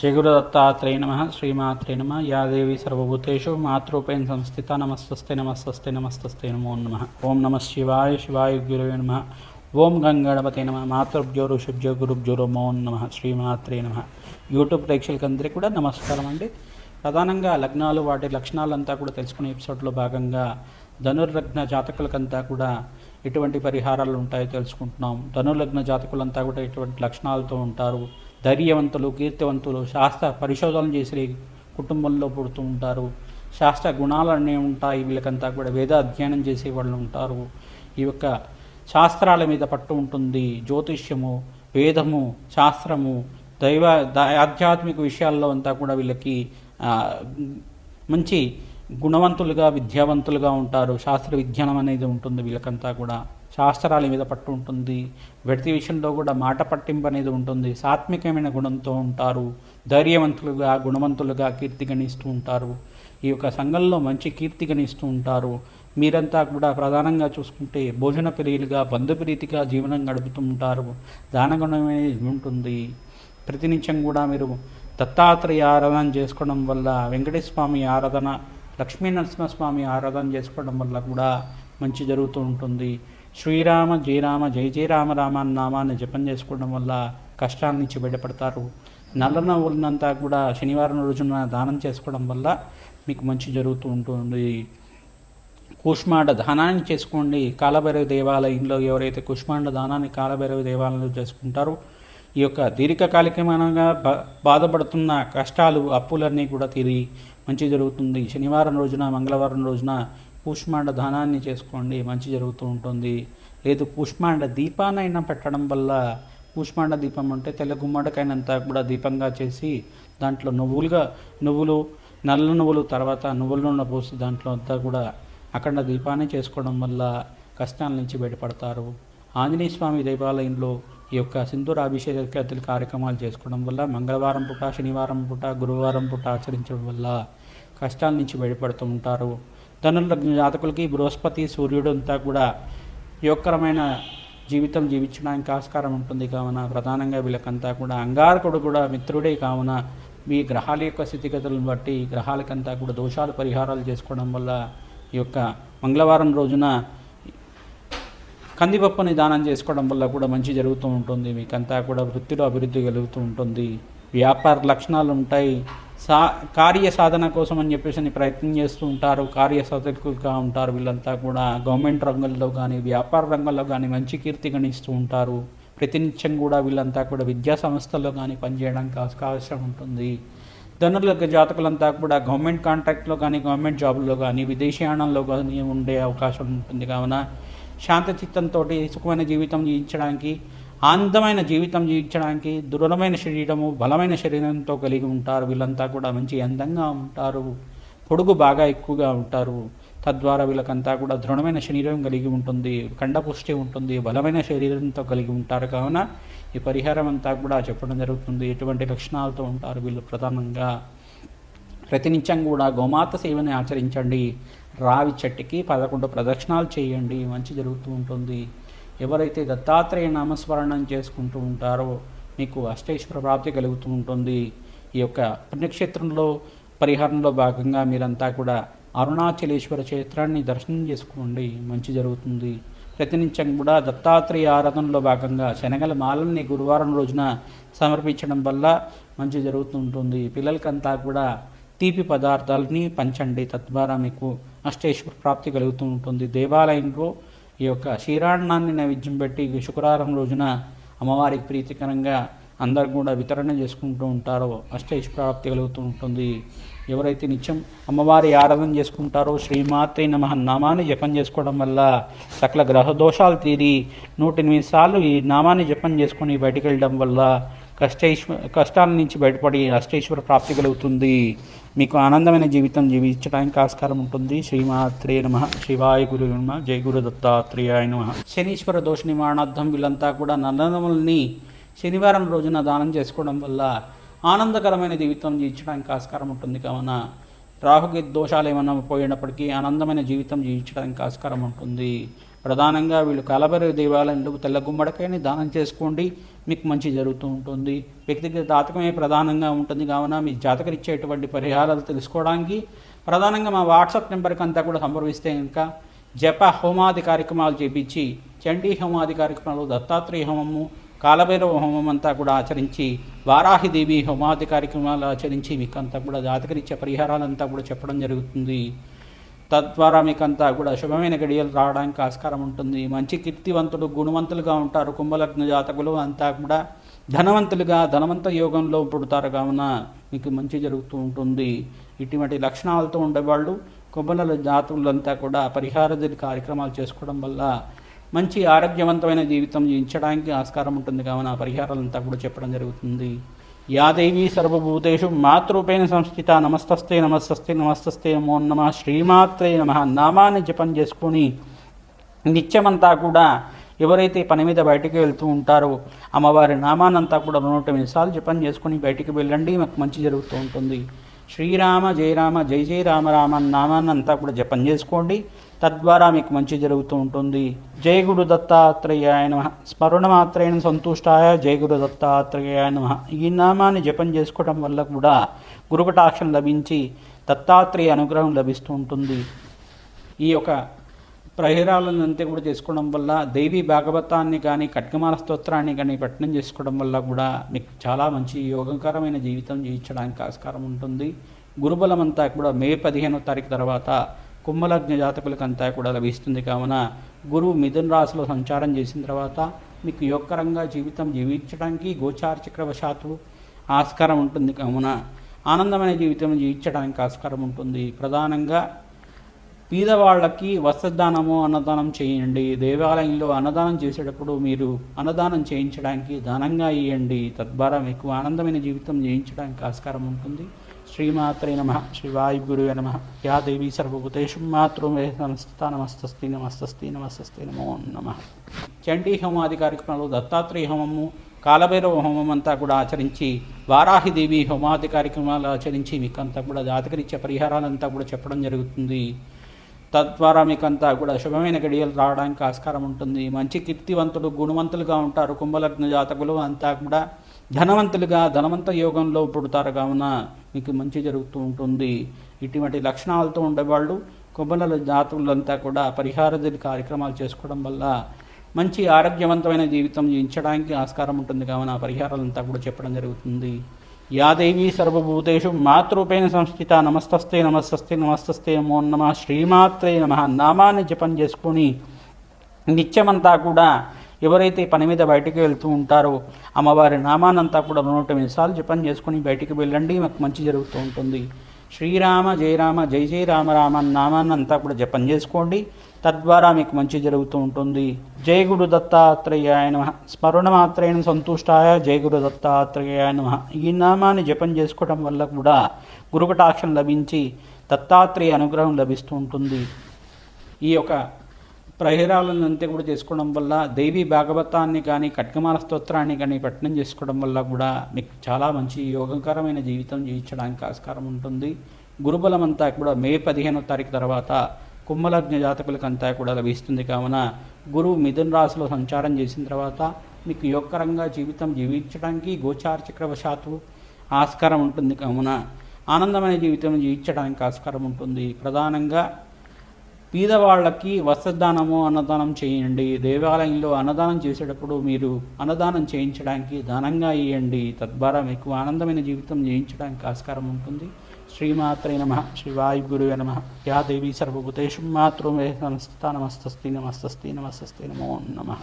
శ్రీగురుదత్తాత్రేయ నమ శ్రీమాత్రే నమ యా దేవి సర్వభూతేషు మాతృపేణ సంస్థిత నమస్తస్తే నమస్తస్తే నమస్తస్తే నమో నమ. ఓం నమ శివాయ శివాయ గురువే నమ. ఓం గంగణపతే నమ. మాతృభ్యో ఋషిభ్యో గురుభ్యో నమో నమ. శ్రీమాత్రే నమ. యూట్యూబ్ ప్రేక్షకులందరికీ కూడా నమస్కారం అండి. ప్రధానంగా లగ్నాలు వాటి లక్షణాలంతా కూడా తెలుసుకునే ఎపిసోడ్లో భాగంగా ధనుర్లగ్న జాతకులకంతా కూడా ఎటువంటి పరిహారాలు ఉంటాయో తెలుసుకుంటున్నాం. ధనుర్లగ్న జాతకులంతా కూడా ఎటువంటి లక్షణాలతో ఉంటారు, ధైర్యవంతులు, కీర్తివంతులు, శాస్త్ర పరిశోధనలు చేసే కుటుంబంలో పుడుతూ ఉంటారు, శాస్త్ర గుణాలు అనేవి ఉంటాయి. వీళ్ళకంతా కూడా వేద అధ్యయనం చేసే వాళ్ళు ఉంటారు. ఈ యొక్క శాస్త్రాల మీద పట్టు ఉంటుంది. జ్యోతిష్యము, వేదము, శాస్త్రము, ఆధ్యాత్మిక విషయాల్లో అంతా కూడా వీళ్ళకి మంచి గుణవంతులుగా, విద్యావంతులుగా ఉంటారు. శాస్త్ర విజ్ఞానం అనేది ఉంటుంది. వీళ్ళకంతా కూడా శాస్త్రాల మీద పట్టు ఉంటుంది. వ్యక్తి విషయంలో కూడా మాట పట్టింపు అనేది ఉంటుంది. సాత్వికమైన గుణంతో ఉంటారు. ధైర్యవంతులుగా, గుణవంతులుగా కీర్తి గణిస్తూ ఉంటారు. ఈ యొక్క సంఘంలో మంచి కీర్తి గణిస్తూ ఉంటారు. మీరంతా కూడా ప్రధానంగా చూసుకుంటే భోజన ప్రియులుగా, బంధుప్రీతిగా జీవనం గడుపుతూ ఉంటారు. దానగుణం అనేది ఉంటుంది. ప్రతినిత్యం కూడా మీరు దత్తాత్రేయ ఆరాధన చేసుకోవడం వల్ల, వెంకటేశ్వర స్వామి ఆరాధన, లక్ష్మీ నరసింహస్వామి ఆరాధన చేసుకోవడం వల్ల కూడా మంచి జరుగుతూ ఉంటుంది. శ్రీరామ జయరామ జయ జయ రామ రామ అన్న నామాన్ని జపం చేసుకోవడం వల్ల కష్టాల నుంచి బయటపడతారు. నల్ల నవ్వులంతా కూడా శనివారం రోజున దానం చేసుకోవడం వల్ల మీకు మంచి జరుగుతూ ఉంటుంది. కూష్మాండ దానాన్ని చేసుకోండి. కాలభైరవ దేవాలయంలో ఎవరైతే కూష్మాండ దానాన్ని కాలభైరవ దేవాలయంలో చేసుకుంటారో ఈ యొక్క దీర్ఘకాలికమైనగా బాధపడుతున్న కష్టాలు, అప్పులన్నీ కూడా తీరి మంచి జరుగుతుంది. శనివారం రోజున, మంగళవారం రోజున కూష్మాండ దానాన్ని చేసుకోండి, మంచి జరుగుతూ ఉంటుంది. లేదు కూష్మాండ దీపానైనా పెట్టడం వల్ల, కూష్మాండ దీపం అంటే తెల్ల గుమ్మడికైనంతా కూడా దీపంగా చేసి దాంట్లో నువ్వులు, నల్ల నువ్వులు, తర్వాత నువ్వుల నూనె పోసి దాంట్లో అంతా కూడా అఖండ దీపాన్ని చేసుకోవడం వల్ల కష్టాల నుంచి బయటపడతారు. ఆంజనేయ స్వామి దేవాలయంలో ఈ యొక్క సింధూరాభిషేక కార్యక్రమాలు చేసుకోవడం వల్ల మంగళవారం పూట, శనివారం పూట, గురువారం పూట ఆచరించడం వల్ల కష్టాల నుంచి బయటపడుతూ ఉంటారు. ధనుర్లగ్న జాతకులకి బృహస్పతి, సూర్యుడు అంతా కూడా యోగకరమైన జీవితం జీవించడానికి ఆస్కారం ఉంటుంది. కావున ప్రధానంగా వీళ్ళకంతా కూడా అంగారకుడు కూడా మిత్రుడే. కావున మీ గ్రహాల యొక్క స్థితిగతులను బట్టి గ్రహాలకంతా కూడా దోషాలు పరిహారాలు చేసుకోవడం వల్ల ఈ యొక్క మంగళవారం రోజున కందిపప్పుని దానం చేసుకోవడం వల్ల కూడా మంచి జరుగుతూ ఉంటుంది. మీకంతా కూడా వృత్తిలో అభివృద్ధి కలుగుతూ ఉంటుంది. వ్యాపార లక్షణాలు ఉంటాయి. కార్య సాధన కోసం అని చెప్పేసి ప్రయత్నం చేస్తూ ఉంటారు. కార్యసాధకులుగా ఉంటారు. వీళ్ళంతా కూడా గవర్నమెంట్ రంగంలో కానీ, వ్యాపార రంగంలో కానీ మంచి కీర్తి గణిస్తూ ఉంటారు. ప్రతినిత్యం కూడా వీళ్ళంతా కూడా విద్యా సంస్థల్లో కానీ పనిచేయడానికి అవకాశం ఉంటుంది. ధనుర్లగ్న జాతకులంతా కూడా గవర్నమెంట్ కాంట్రాక్ట్లో కానీ, గవర్నమెంట్ జాబుల్లో కానీ, విదేశీయానంలో కానీ ఉండే అవకాశం ఉంటుంది. కావున శాంత చిత్తంతో సుఖమైన జీవితం జీవించడానికి, ఆనందమైన జీవితం జీవించడానికి దృఢమైన శరీరము, బలమైన శరీరంతో కలిగి ఉంటారు. వీళ్ళంతా కూడా మంచి అందంగా ఉంటారు. పొడుగు బాగా ఎక్కువగా ఉంటారు. తద్వారా వీళ్ళకంతా కూడా దృఢమైన శరీరం కలిగి ఉంటుంది. కండపుష్టి ఉంటుంది. బలమైన శరీరంతో కలిగి ఉంటారు. కావున ఈ పరిహారం అంతా కూడా చెప్పడం జరుగుతుంది. ఎటువంటి లక్షణాలతో ఉంటారు వీళ్ళు ప్రధానంగా. ప్రతినిత్యం కూడా గోమాత సేవని ఆచరించండి. రావి చెట్టుకి 11 ప్రదక్షిణాలు చేయండి, మంచి జరుగుతూ ఉంటుంది. ఎవరైతే దత్తాత్రేయ నామస్మరణం చేసుకుంటూ ఉంటారో మీకు అష్టైశ్వర ప్రాప్తి కలుగుతూ ఉంటుంది. ఈ యొక్క పుణ్యక్షేత్రంలో పరిహారంలో భాగంగా మీరంతా కూడా అరుణాచలేశ్వర క్షేత్రాన్ని దర్శనం చేసుకోండి, మంచి జరుగుతుంది. ప్రతినిత్యం కూడా దత్తాత్రేయ ఆరాధనలో భాగంగా శనగల మాలల్ని గురువారం రోజున సమర్పించడం వల్ల మంచి జరుగుతూ ఉంటుంది. పిల్లలకంతా కూడా తీపి పదార్థాలని పంచండి, తద్వారా మీకు అష్టైశ్వర ప్రాప్తి కలుగుతూ ఉంటుంది. దేవాలయంలో ఈ యొక్క క్షీరాన్నాన్ని నైవేద్యం పెట్టి శుక్రవారం రోజున అమ్మవారికి ప్రీతికరంగా అందరు కూడా వితరణ చేసుకుంటూ ఉంటారో అష్టైశ్వర ప్రాప్తి కలుగుతూ ఉంటుంది. ఎవరైతే నిత్యం అమ్మవారి ఆరాధన చేసుకుంటారో శ్రీమాత్రే నమః నామాన్ని జపం చేసుకోవడం వల్ల సకల గ్రహ దోషాలు తీరి 108 సార్లు ఈ నామాన్ని జపం చేసుకొని బయటికి వెళ్ళడం వల్ల కష్టాల నుంచి బయటపడి అష్టైశ్వర ప్రాప్తి కలుగుతుంది. మీకు ఆనందమైన జీవితం జీవించడానికి ఆస్కారం ఉంటుంది. శ్రీమాత్రే నమః. శివాయ గురు నమః. జయ గురు దత్తాత్రేయాయ నమః. శనీశ్వర దోష నివారణార్థం వీళ్ళంతా కూడా నల్లనముల్ని శనివారం రోజున దానం చేసుకోవడం వల్ల ఆనందకరమైన జీవితం జీవించడానికి ఆస్కారం ఉంటుంది. కావున రాహుకి దోషాలు ఏమైనా పోయినప్పటికీ ఆనందమైన జీవితం జీవించడానికి ఆస్కారం ఉంటుంది. ప్రధానంగా వీళ్ళు కాలభైరవ దేవాలయంలో తెల్ల గుమ్మడికాయని దానం చేసుకోండి, మీకు మంచి జరుగుతూ ఉంటుంది. వ్యక్తిగత జాతకమే ప్రధానంగా ఉంటుంది కావున మీ జాతకరిచ్చేటువంటి పరిహారాలు తెలుసుకోవడానికి ప్రధానంగా మా వాట్సాప్ నెంబర్కి అంతా కూడా సంప్రదిస్తే ఇంకా జప హోమాది కార్యక్రమాలు చేపించి చండీ హోమాది కార్యక్రమాలు, దత్తాత్రేయ హోమము, కాలభైరవ హోమం అంతా కూడా ఆచరించి, వారాహిదేవి హోమాది కార్యక్రమాలు ఆచరించి మీకు అంతా కూడా జాతకరిచ్చే పరిహారాలంతా కూడా చెప్పడం జరుగుతుంది. తద్వారా మీకంతా కూడా శుభమైన గడియలు రావడానికి ఆస్కారం ఉంటుంది. మంచి కీర్తివంతులు, గుణవంతులుగా ఉంటారు. కుంభలగ్న జాతకులు అంతా కూడా ధనవంతులుగా ధనవంత యోగంలో పుడతారు కావున మీకు మంచి జరుగుతూ ఉంటుంది. ఇటువంటి లక్షణాలతో ఉండేవాళ్ళు కుంభల జాతకులంతా కూడా పరిహార కార్యక్రమాలు చేసుకోవడం వల్ల మంచి ఆరోగ్యవంతమైన జీవితం జీవించడానికి ఆస్కారం ఉంటుంది కావున పరిహారాలంతా కూడా చెప్పడం జరుగుతుంది. యాదేవి సర్వభూతేషు మాతృపేణ సంస్థిత నమస్తస్తే నమస్తస్తే నమస్తస్తే నమో నమః శ్రీమాత్రే నమః నామాన్ని జపం చేసుకొని నిత్యమంతా కూడా ఎవరైతే పని మీద బయటికి వెళ్తూ ఉంటారో అమ్మవారి నామానంతా కూడా 108 సార్లు జపం చేసుకొని బయటికి వెళ్ళండి, మాకు మంచి జరుగుతూ ఉంటుంది. శ్రీరామ జయ రామ జయ జయ రామ రామ నామాన్నంతా కూడా జపం చేసుకోండి, తద్వారా మీకు మంచి జరుగుతూ ఉంటుంది. జయ గురు దత్తాత్రేయాయ నమః స్మరణ మాత్రేణ సంతుష్టాయ జయ గురు దత్తాత్రేయాయ నమః. ఈ నామాన్ని జపం చేసుకోవడం వల్ల కూడా గురుకటాక్షం లభించి దత్తాత్రేయ అనుగ్రహం లభిస్తూ ఉంటుంది. ఈ యొక్క పరిహారాలంతా కూడా చేసుకోవడం వల్ల దేవి భాగవతాన్ని కానీ ఖడ్గమాల స్తోత్రాన్ని కానీ పఠనం చేసుకోవడం వల్ల కూడా మీకు చాలా మంచి యోగకరమైన జీవితం జీవించడానికి ఆస్కారం ఉంటుంది. గురుబలం అంతా కూడా మే 15వ తారీఖు తర్వాత కుంభలగ్న జాతకులకంతా కూడా లభిస్తుంది కావున గురువు మిథున రాశిలో సంచారం చేసిన తర్వాత మీకు యోగకరంగా జీవితం జీవించడానికి గోచార చక్రవశాత్తు ఆస్కారం ఉంటుంది కావున ఆనందమైన జీవితం జీవించడానికి ఆస్కారం ఉంటుంది. ప్రధానంగా పేదవాళ్ళకి వస్త్రదానము, అన్నదానం చేయండి. దేవాలయంలో అన్నదానం చేసేటప్పుడు మీరు అన్నదానం చేయించడానికి దానంగా ఇవ్వండి, తద్వారా మీకు ఆనందమైన జీవితం జీవించడానికి ఆస్కారం ఉంటుంది. శ్రీమాత్రే నమః శ్రీవాయుగురువే నమః. యా దేవి సర్వభూతేషు మాతృమే సంస్థిత నమస్తస్తి నమస్తస్తి నమస్తస్తి నమో నమః. చండీ హోమాది కార్యక్రమాలు, దత్తాత్రేయ హోమము, కాలభైరవ హోమం అంతా కూడా ఆచరించి, వారాహిదేవి హోమాది కార్యక్రమాలు ఆచరించి మీకంతా కూడా జాతకరిచ్చే పరిహారాలంతా కూడా చెప్పడం జరుగుతుంది. తద్వారా మీకంతా కూడా శుభమైన గడియలు రావడానికి ఆస్కారం ఉంటుంది. మంచి కీర్తివంతులు, గుణవంతులుగా ఉంటారు. కుంభలగ్న జాతకులు అంతా కూడా ధనవంతులుగా ధనవంత యోగంలో పుడతారు కావున మీకు మంచి జరుగుతూ ఉంటుంది. ఇటువంటి లక్షణాలతో ఉండేవాళ్ళు కుంభల జాతకులంతా కూడా పరిహార కార్యక్రమాలు చేసుకోవడం వల్ల మంచి ఆరోగ్యవంతమైన జీవితం జీవించడానికి ఆస్కారం ఉంటుంది కావున పరిహారాలంతా కూడా చెప్పడం జరుగుతుంది. యాదేవి సర్వభూతేషు మాతృపేణ సంస్థిత నమస్తస్తే నమస్తస్తే నమస్తస్తే నమో నమః శ్రీమాత్రే నమః నామాన్ని జపం చేసుకొని నిత్యమంతా కూడా ఎవరైతే పని మీద బయటికి వెళ్తూ ఉంటారో అమ్మవారి నామానంతా కూడా 108 సార్లు జపం చేసుకొని బయటికి వెళ్ళండి, మాకు మంచి జరుగుతూ ఉంటుంది. శ్రీరామ జయ రామ జయ జయ రామ రామ నామాన్నంతా కూడా జపం చేసుకోండి, తద్వారా మీకు మంచి జరుగుతూ ఉంటుంది. జయ గురు దత్తాత్రేయాయ నమః స్మరణ మాత్రేణ సంతుష్టాయ జయ గురు దత్తాత్రేయాయ నమః. ఈ నామాన్ని జపం చేసుకోవడం వల్ల కూడా గురుకటాక్షం లభించి దత్తాత్రేయ అనుగ్రహం లభిస్తూ ఉంటుంది. ఈ యొక్క పరిహారాలంతా కూడా చేసుకోవడం వల్ల దేవి భాగవతాన్ని కానీ ఖడ్గమాల స్తోత్రాన్ని కానీ పఠనం చేసుకోవడం వల్ల కూడా మీకు చాలా మంచి యోగకరమైన జీవితం జీవించడానికి ఆస్కారం ఉంటుంది. గురుబలం అంతా కూడా మే 15వ తారీఖు తర్వాత కుంభలగ్న జాతకులకంతా కూడా లభిస్తుంది కావున గురువు మిథున రాశిలో సంచారం చేసిన తర్వాత మీకు యోగకరంగా జీవితం జీవించడానికి గోచార చక్రవశాత్తు ఆస్కారం ఉంటుంది కావున ఆనందమైన జీవితం జీవించడానికి ఆస్కారం ఉంటుంది. ప్రధానంగా పేదవాళ్ళకి వస్త్రదానము, అన్నదానం చేయండి. దేవాలయంలో అన్నదానం చేసేటప్పుడు మీరు అన్నదానం చేయించడానికి దానంగా ఇవ్వండి, తద్వారా మీకు ఆనందమైన జీవితం జీవించడానికి ఆస్కారం ఉంటుంది. శ్రీమాత్రే నమః శ్రీవాయుగురువే నమః. యా దేవి సర్వభూతేషు మాతృమే సంస్థిత నమస్తస్తి నమస్తస్తి నమస్తస్తి నమో నమః.